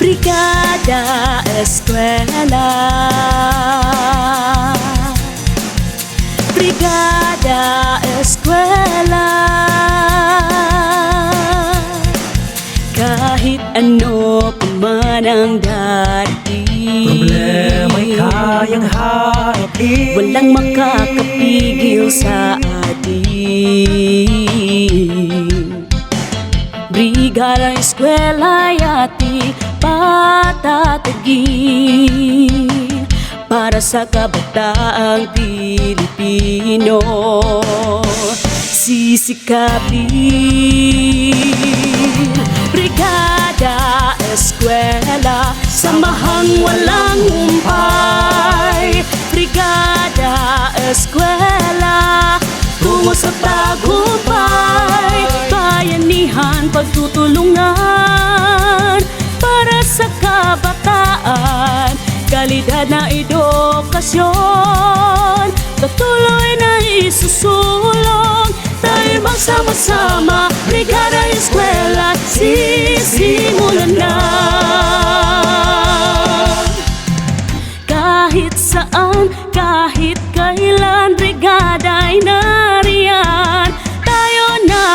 Brigada Eskwela, Brigada Eskwela. Kahit ano pa man ang darating, problema'y kayang harapin. walang makakapigil sa atin. Brigada Eskwela'y ating patatagin para sa kabataang Pilipino. Sisikapin Brigada Eskwela, samahang walang humpay. Brigada Eskwela, tungo sa tagumpay. Bayanihan, pagtutulungan para sa kabataan. Kalidad na edukasyon, patuloy na isusulong. Tayo magsama-sama, Brigada Eskwela, sisimulan na. Kahit saan, kahit kailan, Brigada ay nariyan. Tayo na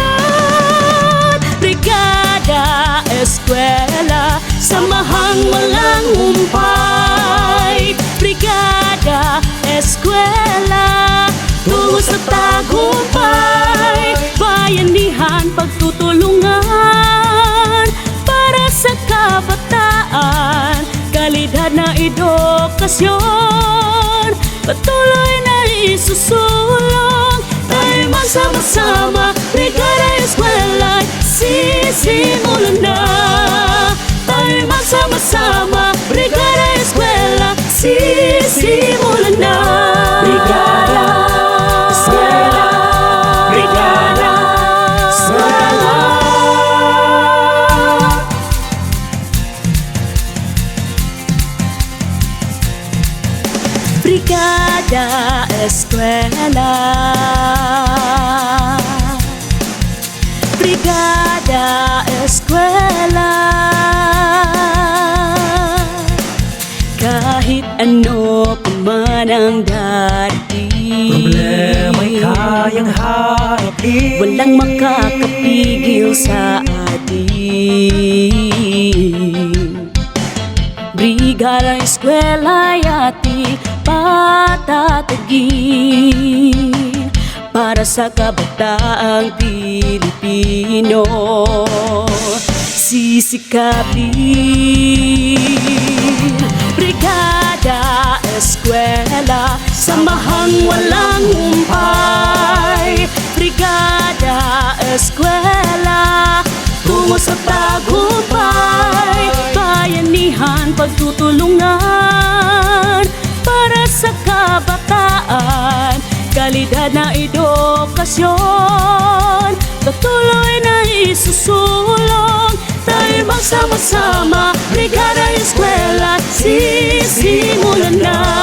magbayanihan. Brigada Eskwela, samahang walang humpay. Brigada Eskwela, tungo sa tagumpay. Bayanihan, pagtutulungan para sa kabataan. Kalidad na edukasyon, patuloy na isusulong. Tayo magsama-sama, Brigada Eskwela, sisimulan na. Tayo magsama-sama, Brigada Eskwela, sisimulan na. Brigada Eskwela, Brigada Eskwela. Brigada Eskwela, Brigada Eskwela. Kahit ano pa man ang darating, Problema'y kayang harapin. walang makakapigil sa atin. Brigada Eskwela'y ating patatagin para sa kabataang Pilipino. Sisikapin Brigada Eskwela, samahang walang humpay. Brigada Eskwela, tungo sa tagumpay. Bayanihan, pagtutulungan para sa kabataan. Kalidad na edukasyon, patuloy na isusulong. Tayo magsama-sama, Brigada Eskwela, sisimulan na.